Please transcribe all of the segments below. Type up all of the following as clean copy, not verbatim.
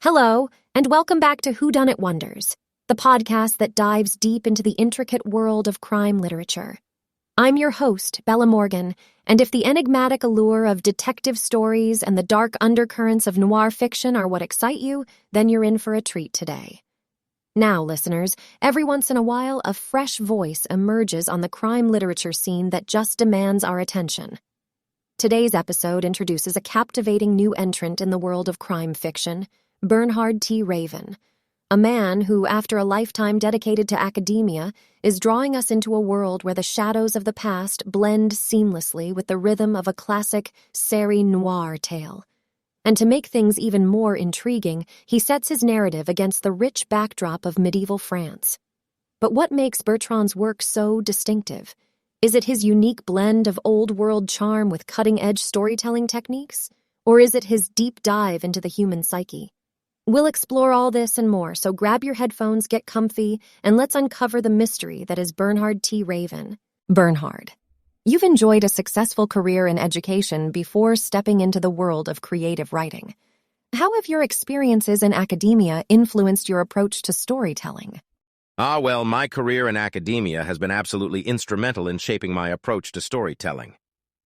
Hello, and welcome back to Whodunit Wonders, the podcast that dives deep into the intricate world of crime literature. I'm your host, Bella Morgan, and if the enigmatic allure of detective stories and the dark undercurrents of noir fiction are what excite you, then you're in for a treat today. Now, listeners, every once in a while, a fresh voice emerges on the crime literature scene that just demands our attention. Today's episode introduces a captivating new entrant in the world of crime fiction, Bernhard T. Raven, a man who, after a lifetime dedicated to academia, is drawing us into a world where the shadows of the past blend seamlessly with the rhythm of a classic série noire tale. And to make things even more intriguing, he sets his narrative against the rich backdrop of medieval France. But what makes Bertrand's work so distinctive? Is it his unique blend of old-world charm with cutting-edge storytelling techniques? Or is it his deep dive into the human psyche? We'll explore all this and more, so grab your headphones, get comfy, and let's uncover the mystery that is Bernhard T. Raven. Bernhard, you've enjoyed a successful career in education before stepping into the world of creative writing. How have your experiences in academia influenced your approach to storytelling? Well, my career in academia has been absolutely instrumental in shaping my approach to storytelling.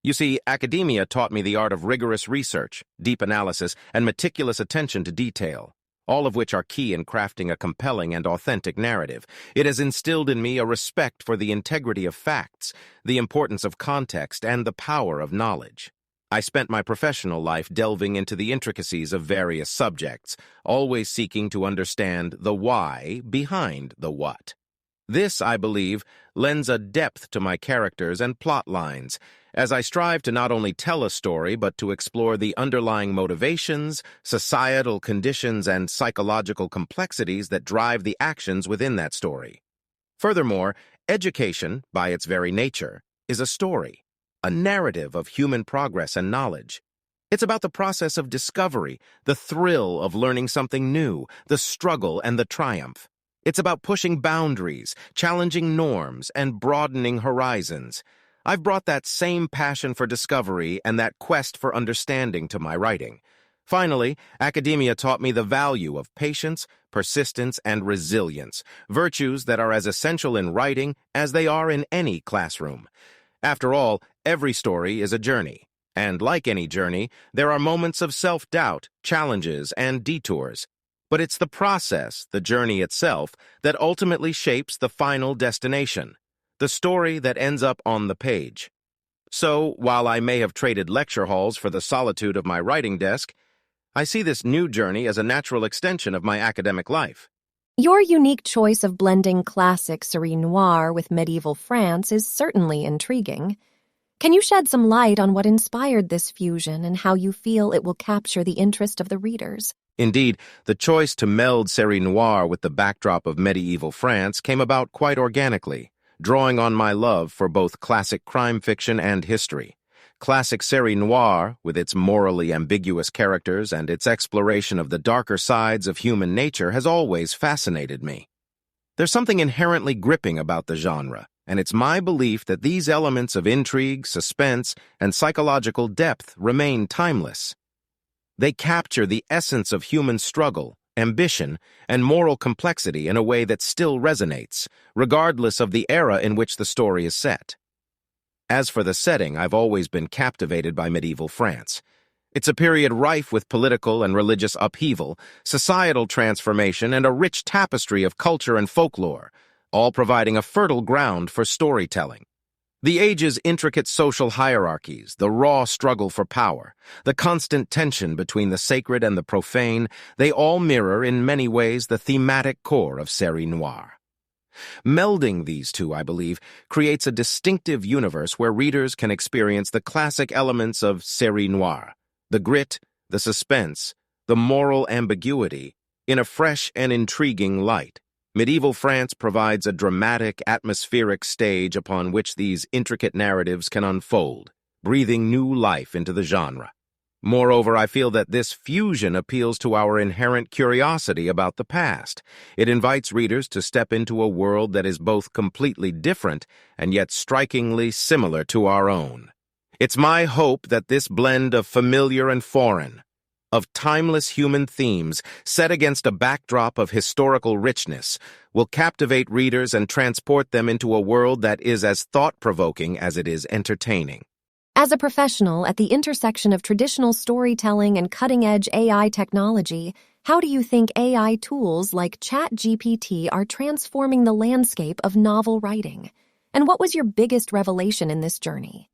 You see, academia taught me the art of rigorous research, deep analysis, and meticulous attention to detail, all of which are key in crafting a compelling and authentic narrative. It has instilled in me a respect for the integrity of facts, the importance of context, and the power of knowledge. I spent my professional life delving into the intricacies of various subjects, always seeking to understand the why behind the what. This, I believe, lends a depth to my characters and plot lines, as I strive to not only tell a story but to explore the underlying motivations, societal conditions, and psychological complexities that drive the actions within that story. Furthermore, education, by its very nature, is a story, a narrative of human progress and knowledge. It's about the process of discovery, the thrill of learning something new, the struggle and the triumph. It's about pushing boundaries, challenging norms, and broadening horizons. I've brought that same passion for discovery and that quest for understanding to my writing. Finally, academia taught me the value of patience, persistence, and resilience, virtues that are as essential in writing as they are in any classroom. After all, every story is a journey, and like any journey, there are moments of self-doubt, challenges, and detours. But it's the process, the journey itself, that ultimately shapes the final destination, the story that ends up on the page. So, while I may have traded lecture halls for the solitude of my writing desk, I see this new journey as a natural extension of my academic life. Your unique choice of blending classic série noire with medieval France is certainly intriguing. Can you shed some light on what inspired this fusion and how you feel it will capture the interest of the readers? Indeed, the choice to meld série noire with the backdrop of medieval France came about quite organically, drawing on my love for both classic crime fiction and history. Classic série noire, with its morally ambiguous characters and its exploration of the darker sides of human nature, has always fascinated me. There's something inherently gripping about the genre, and it's my belief that these elements of intrigue, suspense, and psychological depth remain timeless. They capture the essence of human struggle, ambition, and moral complexity in a way that still resonates, regardless of the era in which the story is set. As for the setting, I've always been captivated by medieval France. It's a period rife with political and religious upheaval, societal transformation, and a rich tapestry of culture and folklore, all providing a fertile ground for storytelling. The age's intricate social hierarchies, the raw struggle for power, the constant tension between the sacred and the profane, they all mirror in many ways the thematic core of série noire. Melding these two, I believe, creates a distinctive universe where readers can experience the classic elements of série noire, the grit, the suspense, the moral ambiguity, in a fresh and intriguing light. Medieval France provides a dramatic, atmospheric stage upon which these intricate narratives can unfold, breathing new life into the genre. Moreover, I feel that this fusion appeals to our inherent curiosity about the past. It invites readers to step into a world that is both completely different and yet strikingly similar to our own. It's my hope that this blend of familiar and foreign, of timeless human themes set against a backdrop of historical richness will captivate readers and transport them into a world that is as thought-provoking as it is entertaining. As a professional at the intersection of traditional storytelling and cutting-edge AI technology, how do you think AI tools like ChatGPT are transforming the landscape of novel writing? And what was your biggest revelation in this journey?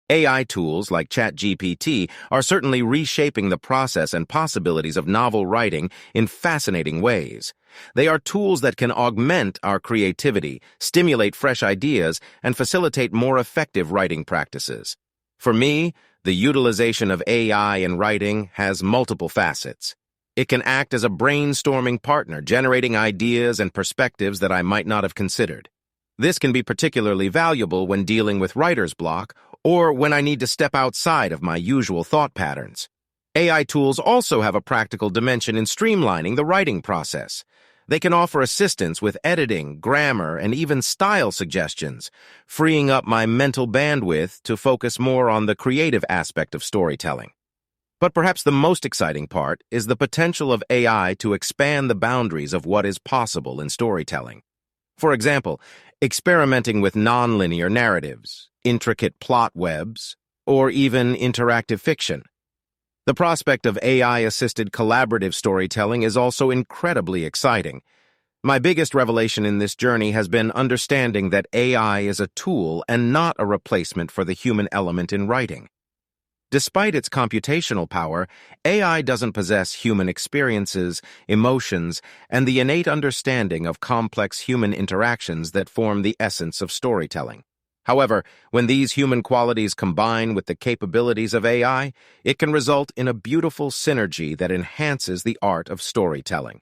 AI tools like ChatGPT are certainly reshaping the process and possibilities of novel writing in fascinating ways. They are tools that can augment our creativity, stimulate fresh ideas, and facilitate more effective writing practices. For me, the utilization of AI in writing has multiple facets. It can act as a brainstorming partner, generating ideas and perspectives that I might not have considered. This can be particularly valuable when dealing with writer's block or when I need to step outside of my usual thought patterns. AI tools also have a practical dimension in streamlining the writing process. They can offer assistance with editing, grammar, and even style suggestions, freeing up my mental bandwidth to focus more on the creative aspect of storytelling. But perhaps the most exciting part is the potential of AI to expand the boundaries of what is possible in storytelling. For example, experimenting with nonlinear narratives, intricate plot webs, or even interactive fiction. The prospect of AI-assisted collaborative storytelling is also incredibly exciting. My biggest revelation in this journey has been understanding that AI is a tool and not a replacement for the human element in writing. Despite its computational power, AI doesn't possess human experiences, emotions, and the innate understanding of complex human interactions that form the essence of storytelling. However, when these human qualities combine with the capabilities of AI, it can result in a beautiful synergy that enhances the art of storytelling.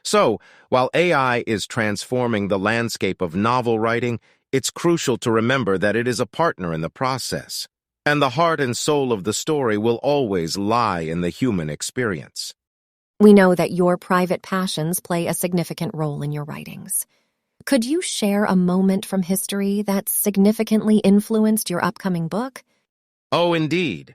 So, while AI is transforming the landscape of novel writing, it's crucial to remember that it is a partner in the process, and the heart and soul of the story will always lie in the human experience. We know that your private passions play a significant role in your writings. Could you share a moment from history that significantly influenced your upcoming book? Oh, indeed.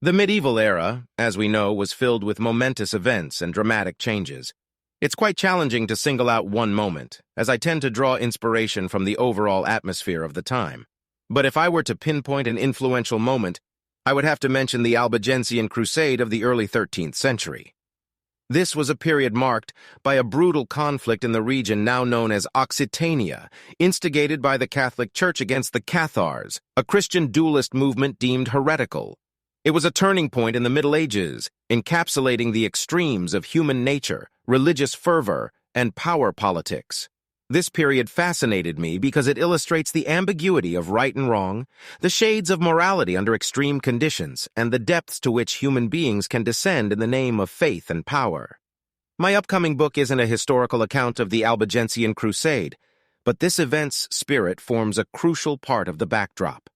The medieval era, as we know, was filled with momentous events and dramatic changes. It's quite challenging to single out one moment, as I tend to draw inspiration from the overall atmosphere of the time. But if I were to pinpoint an influential moment, I would have to mention the Albigensian Crusade of the early 13th century. This was a period marked by a brutal conflict in the region now known as Occitania, instigated by the Catholic Church against the Cathars, a Christian dualist movement deemed heretical. It was a turning point in the Middle Ages, encapsulating the extremes of human nature, religious fervor, and power politics. This period fascinated me because it illustrates the ambiguity of right and wrong, the shades of morality under extreme conditions, and the depths to which human beings can descend in the name of faith and power. My upcoming book isn't a historical account of the Albigensian Crusade, but this event's spirit forms a crucial part of the backdrop.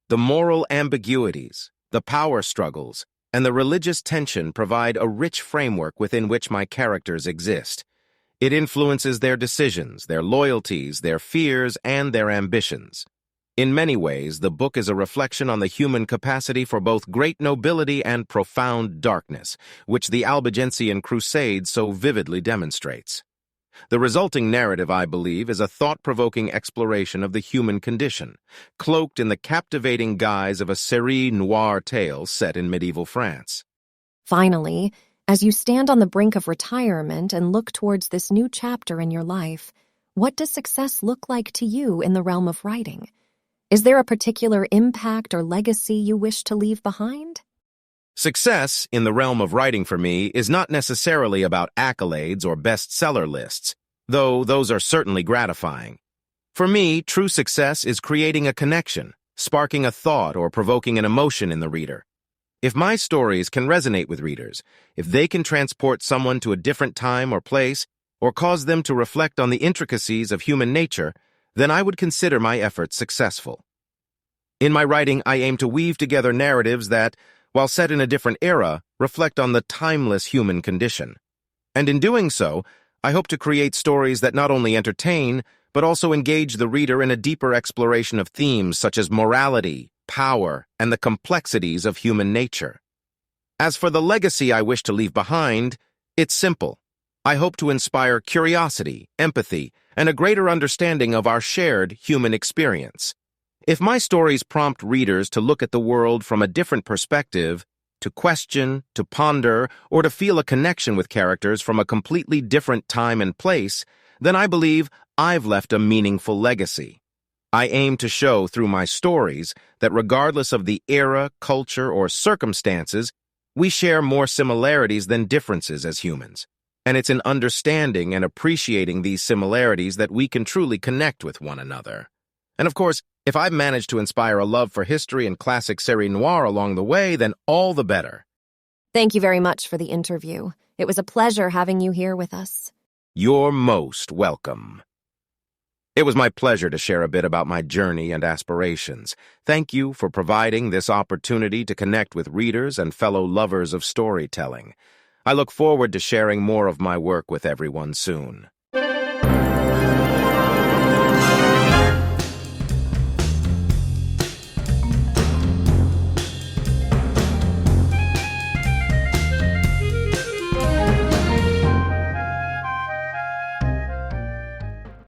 The moral ambiguities, the power struggles, and the religious tension provide a rich framework within which my characters exist. It influences their decisions, their loyalties, their fears, and their ambitions. In many ways, the book is a reflection on the human capacity for both great nobility and profound darkness, which the Albigensian Crusade so vividly demonstrates. The resulting narrative, I believe, is a thought-provoking exploration of the human condition, cloaked in the captivating guise of a série noire tale set in medieval France. Finally, as you stand on the brink of retirement and look towards this new chapter in your life, what does success look like to you in the realm of writing? Is there a particular impact or legacy you wish to leave behind? Success in the realm of writing for me is not necessarily about accolades or bestseller lists, though those are certainly gratifying. For me, true success is creating a connection, sparking a thought or provoking an emotion in the reader. If my stories can resonate with readers, if they can transport someone to a different time or place, or cause them to reflect on the intricacies of human nature, then I would consider my efforts successful. In my writing, I aim to weave together narratives that, while set in a different era, reflect on the timeless human condition. And in doing so, I hope to create stories that not only entertain, but also engage the reader in a deeper exploration of themes such as morality, power, and the complexities of human nature. As for the legacy I wish to leave behind, it's simple. I hope to inspire curiosity, empathy, and a greater understanding of our shared human experience. If my stories prompt readers to look at the world from a different perspective, to question, to ponder, or to feel a connection with characters from a completely different time and place, then I believe I've left a meaningful legacy. I aim to show through my stories that regardless of the era, culture, or circumstances, we share more similarities than differences as humans. And it's in understanding and appreciating these similarities that we can truly connect with one another. And of course, if I've managed to inspire a love for history and classic série noire along the way, then all the better. Thank you very much for the interview. It was a pleasure having you here with us. You're most welcome. It was my pleasure to share a bit about my journey and aspirations. Thank you for providing this opportunity to connect with readers and fellow lovers of storytelling. I look forward to sharing more of my work with everyone soon.